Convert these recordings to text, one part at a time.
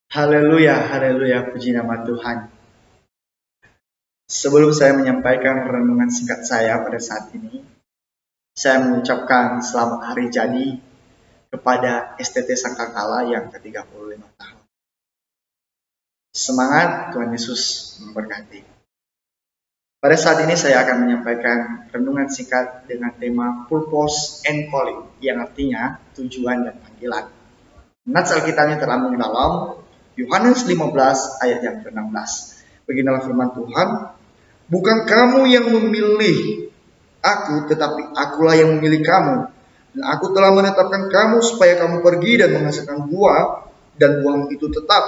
Haleluya, haleluya, puji nama Tuhan. Sebelum saya menyampaikan renungan singkat saya pada saat ini, saya mengucapkan selamat hari jadi kepada STT Sangkakala yang ke-35 tahun. Semangat, Tuhan Yesus memberkati. Pada saat ini saya akan menyampaikan renungan singkat dengan tema Purpose and Calling, yang artinya tujuan dan panggilan. Nats Alkitabnya terambung dalam Yohanes 15 ayat yang ke-16. Beginilah firman Tuhan, bukan kamu yang memilih aku, tetapi akulah yang memilih kamu. Dan aku telah menetapkan kamu supaya kamu pergi dan menghasilkan buah, dan buahmu itu tetap,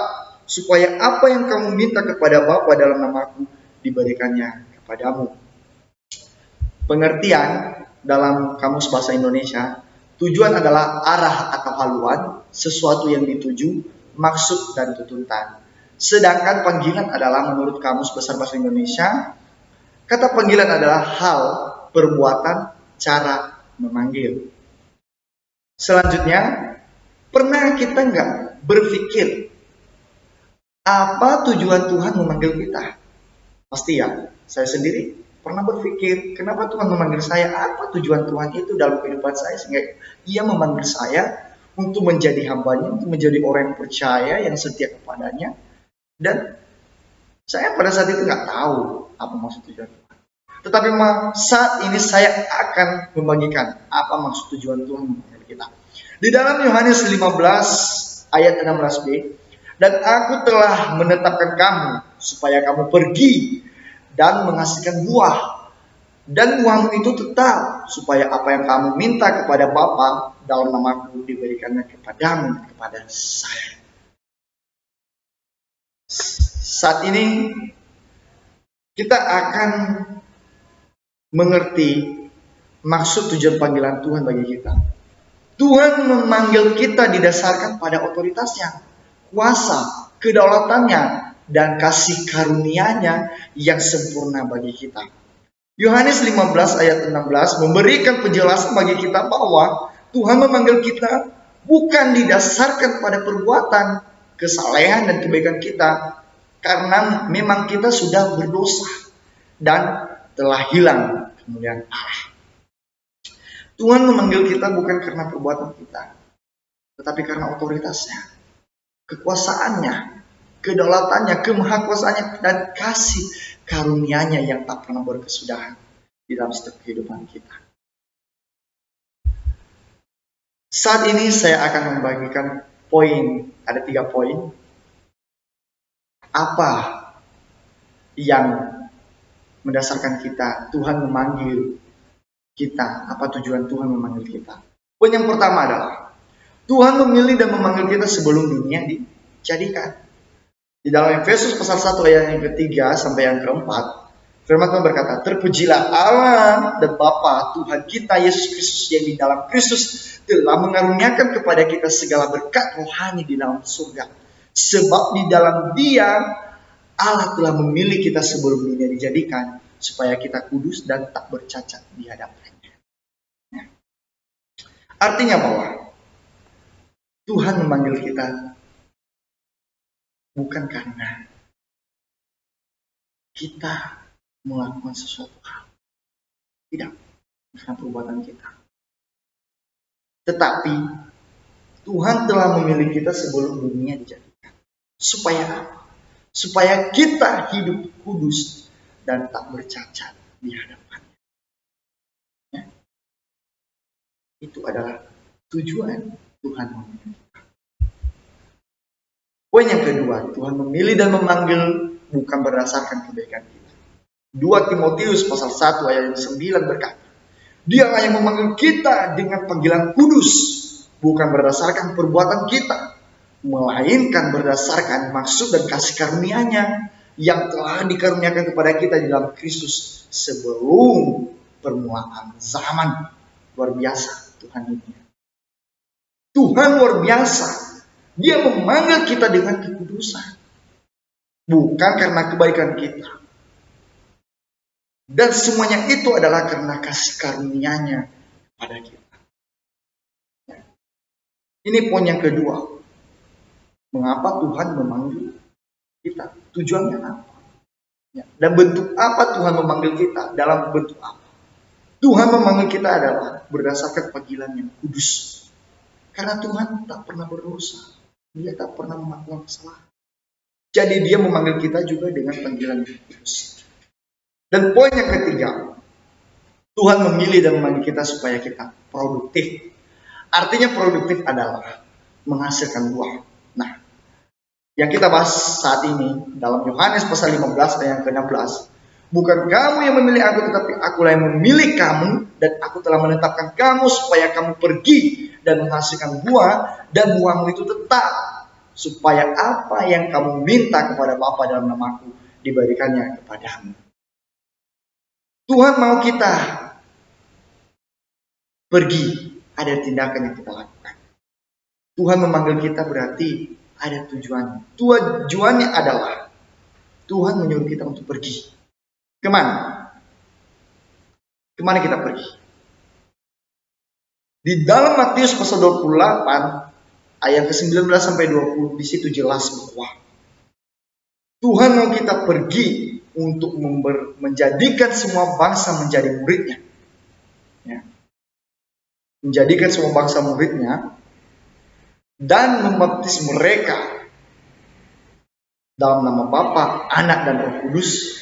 supaya apa yang kamu minta kepada Bapa dalam namaku diberikannya kepadamu. Pengertian dalam Kamus Bahasa Indonesia, tujuan adalah arah atau haluan, sesuatu yang dituju, maksud dan tuntutan. Sedangkan panggilan adalah menurut Kamus Besar Bahasa Indonesia, kata panggilan adalah hal, perbuatan, cara memanggil. Selanjutnya, pernah kita nggak berpikir apa tujuan Tuhan memanggil kita? Pasti ya, saya sendiri pernah berpikir, kenapa Tuhan memanggil saya? Apa tujuan Tuhan itu dalam kehidupan saya sehingga Ia memanggil saya untuk menjadi hambanya, untuk menjadi orang yang percaya, yang setia kepadanya. Dan saya pada saat itu nggak tahu apa maksud tujuan Tuhan. Tetapi saat ini saya akan membagikan apa maksud tujuan Tuhan memanggil kita. Di dalam Yohanes 15 ayat 16b, dan aku telah menetapkan kamu supaya kamu pergi dan menghasilkan buah, dan buahmu itu tetap, supaya apa yang kamu minta kepada Bapa dalam namaku diberikannya kepadamu, kepada saya. Saat ini kita akan mengerti maksud tujuan panggilan Tuhan bagi kita. Tuhan memanggil kita didasarkan pada otoritasnya, kuasa, kedaulatannya, dan kasih karunia-Nya yang sempurna bagi kita. Yohanes 15 ayat 16 memberikan penjelasan bagi kita bahwa Tuhan memanggil kita bukan didasarkan pada perbuatan, kesalehan, dan kebaikan kita, karena memang kita sudah berdosa dan telah hilang kemuliaan Allah. Tuhan memanggil kita bukan karena perbuatan kita, tetapi karena otoritasnya, kekuasaannya, kedaulatannya, kemahakuasaannya, dan kasih karunia-Nya yang tak pernah berkesudahan di dalam setiap kehidupan kita. Saat ini saya akan membagikan poin, ada 3 poin. Apa yang mendasarkan kita, Tuhan memanggil kita, apa tujuan Tuhan memanggil kita. Poin yang pertama adalah Tuhan memilih dan memanggil kita sebelum dunia dijadikan. Di dalam Efesus pasal 1 ayat yang ketiga sampai yang keempat, firman Tuhan berkata, terpujilah Allah dan Bapa Tuhan kita Yesus Kristus, yang di dalam Kristus telah mengaruniakan kepada kita segala berkat rohani di dalam surga. Sebab di dalam Dia Allah telah memilih kita sebelum dunia dijadikan, supaya kita kudus dan tak bercacat di hadapan-Nya. Artinya bahwa Tuhan memanggil kita bukan karena kita melakukan sesuatu hal, tidak karena perbuatan kita, tetapi Tuhan telah memilih kita sebelum dunia dijadikan. Supaya apa? Supaya kita hidup kudus dan tak bercacat di hadapan-Nya. Ya. Itu adalah tujuan Tuhan memilih kita. Poin yang kedua, Tuhan memilih dan memanggil bukan berdasarkan kebaikan kita. 2 Timotius pasal 1 ayat 9 berkata, Dialah yang memanggil kita dengan panggilan kudus, bukan berdasarkan perbuatan kita, melainkan berdasarkan maksud dan kasih karunia-Nya yang telah dikaruniakan kepada kita di dalam Kristus sebelum permulaan zaman. Luar biasa Tuhan ini. Tuhan luar biasa. Dia memanggil kita dengan kekudusan, bukan karena kebaikan kita. Dan semuanya itu adalah karena kasih karunia-Nya pada kita. Ini poin yang kedua. Mengapa Tuhan memanggil kita? Tujuannya apa? Ya. Dan bentuk apa Tuhan memanggil kita? Dalam bentuk apa? Tuhan memanggil kita adalah berdasarkan panggilan yang kudus. Karena Tuhan tak pernah berdosa. Dia tak pernah melakukan kesalahan. Jadi dia memanggil kita juga dengan panggilan yang kudus. Dan poin yang ketiga, Tuhan memilih dan memanggil kita supaya kita produktif. Artinya produktif adalah menghasilkan buah. Nah, yang kita bahas saat ini dalam Yohanes pasal 15 ayat yang ke-16. Bukan kamu yang memilih aku, tetapi akulah yang memilih kamu, dan aku telah menetapkan kamu supaya kamu pergi dan menghasilkan buah, dan buahmu itu tetap, supaya apa yang kamu minta kepada Bapa dalam namaku diberikannya kepadamu. Tuhan mau kita pergi, ada tindakan yang kita lakukan. Tuhan memanggil kita berarti ada tujuannya. Tujuannya adalah Tuhan menyuruh kita untuk pergi. Kemana? Kemana kita pergi? Di dalam Matius pasal 28 ayat ke-19 sampai 20, di situ jelas bahwa Tuhan mau kita pergi untuk menjadikan semua bangsa menjadi muridnya. Ya. Menjadikan semua bangsa muridnya dan membaptis mereka dalam nama Bapa, Anak dan Roh Kudus,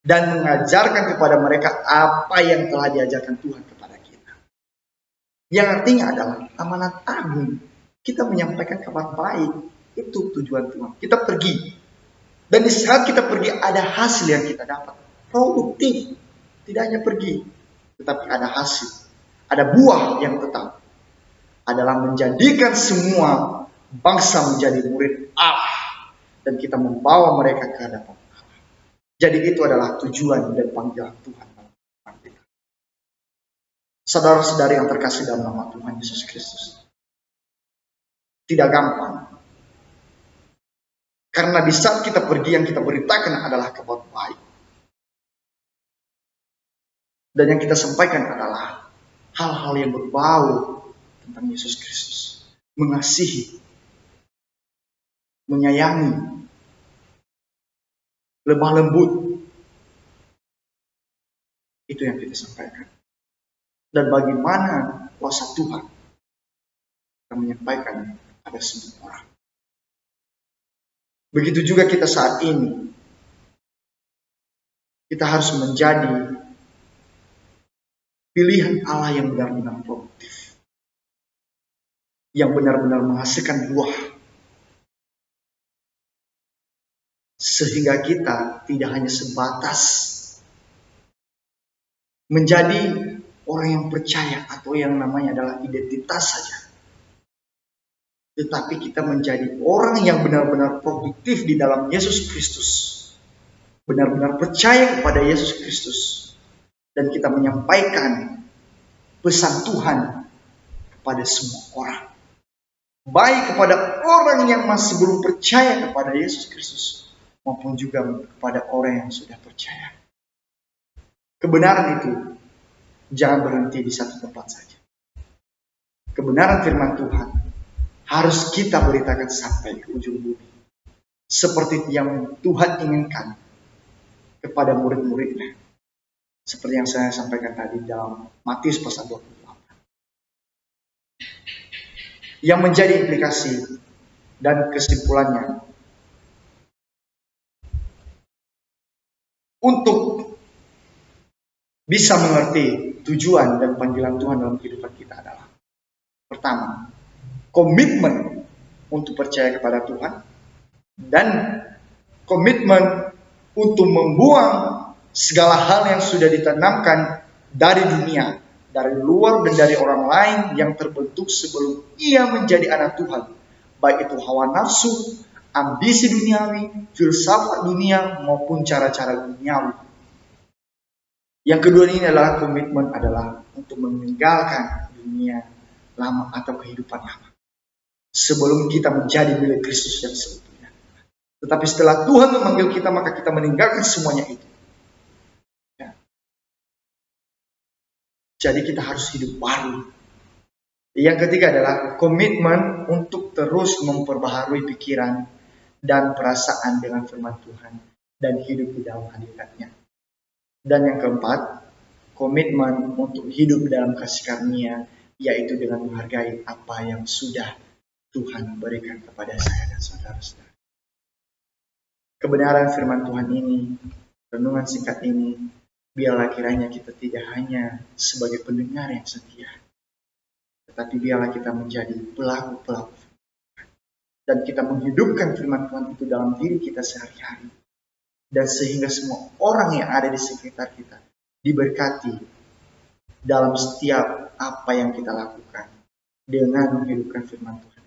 dan mengajarkan kepada mereka apa yang telah diajarkan Tuhan kepada kita. Yang artinya adalah amanat agung. Kita menyampaikan kabar baik. Itu tujuan Tuhan. Kita pergi. Dan di saat kita pergi ada hasil yang kita dapat. Produktif. Tidak hanya pergi. Tetapi ada hasil. Ada buah yang tetap. Adalah menjadikan semua bangsa menjadi murid Allah. Dan kita membawa mereka ke hadapan. Jadi itu adalah tujuan dan panggilan Tuhan. Saudara-saudari yang terkasih dalam nama Tuhan Yesus Kristus. Tidak gampang. Karena di saat kita pergi yang kita beritakan adalah kabar baik. Dan yang kita sampaikan adalah hal-hal yang berbau tentang Yesus Kristus. Mengasihi. Menyayangi. Lemah lembut. Itu yang kita sampaikan. Dan bagaimana kuasa Tuhan kita menyampaikan pada semua orang. Begitu juga kita saat ini. Kita harus menjadi pilihan Allah yang benar-benar produktif. Yang benar-benar menghasilkan buah. Sehingga kita tidak hanya sebatas menjadi orang yang percaya atau yang namanya adalah identitas saja. Tetapi kita menjadi orang yang benar-benar produktif di dalam Yesus Kristus. Benar-benar percaya kepada Yesus Kristus. Dan kita menyampaikan pesan Tuhan kepada semua orang. Baik kepada orang yang masih belum percaya kepada Yesus Kristus. Maupun juga kepada orang yang sudah percaya. Kebenaran itu jangan berhenti di satu tempat saja. Kebenaran firman Tuhan harus kita beritakan sampai ke ujung bumi. Seperti yang Tuhan inginkan kepada murid-muridnya. Seperti yang saya sampaikan tadi dalam Matius pasal 28. Yang menjadi implikasi dan kesimpulannya. Untuk bisa mengerti tujuan dan panggilan Tuhan dalam kehidupan kita adalah pertama, komitmen untuk percaya kepada Tuhan dan komitmen untuk membuang segala hal yang sudah ditanamkan dari dunia, dari luar dan dari orang lain yang terbentuk sebelum ia menjadi anak Tuhan, baik itu hawa nafsu, ambisi duniawi, filsafat dunia, maupun cara-cara duniawi. Yang kedua ini adalah komitmen adalah untuk meninggalkan dunia lama atau kehidupan lama. Sebelum kita menjadi milik Kristus yang seutuhnya. Tetapi setelah Tuhan memanggil kita, maka kita meninggalkan semuanya itu. Ya. Jadi kita harus hidup baru. Yang ketiga adalah komitmen untuk terus memperbaharui pikiran dan perasaan dengan firman Tuhan dan hidup di dalam hadiratnya. Dan yang keempat, komitmen untuk hidup dalam kasih karunia, yaitu dengan menghargai apa yang sudah Tuhan berikan kepada saya dan saudara-saudara. Kebenaran firman Tuhan ini, renungan singkat ini, biarlah kiranya kita tidak hanya sebagai pendengar yang setia, tetapi biarlah kita menjadi pelaku-pelaku dan kita menghidupkan firman Tuhan itu dalam diri kita sehari-hari. Dan sehingga semua orang yang ada di sekitar kita diberkati dalam setiap apa yang kita lakukan dengan menghidupkan firman Tuhan.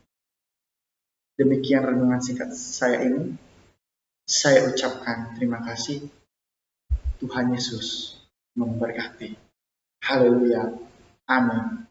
Demikian renungan singkat saya ini. Saya ucapkan terima kasih. Tuhan Yesus memberkati. Haleluya. Amin.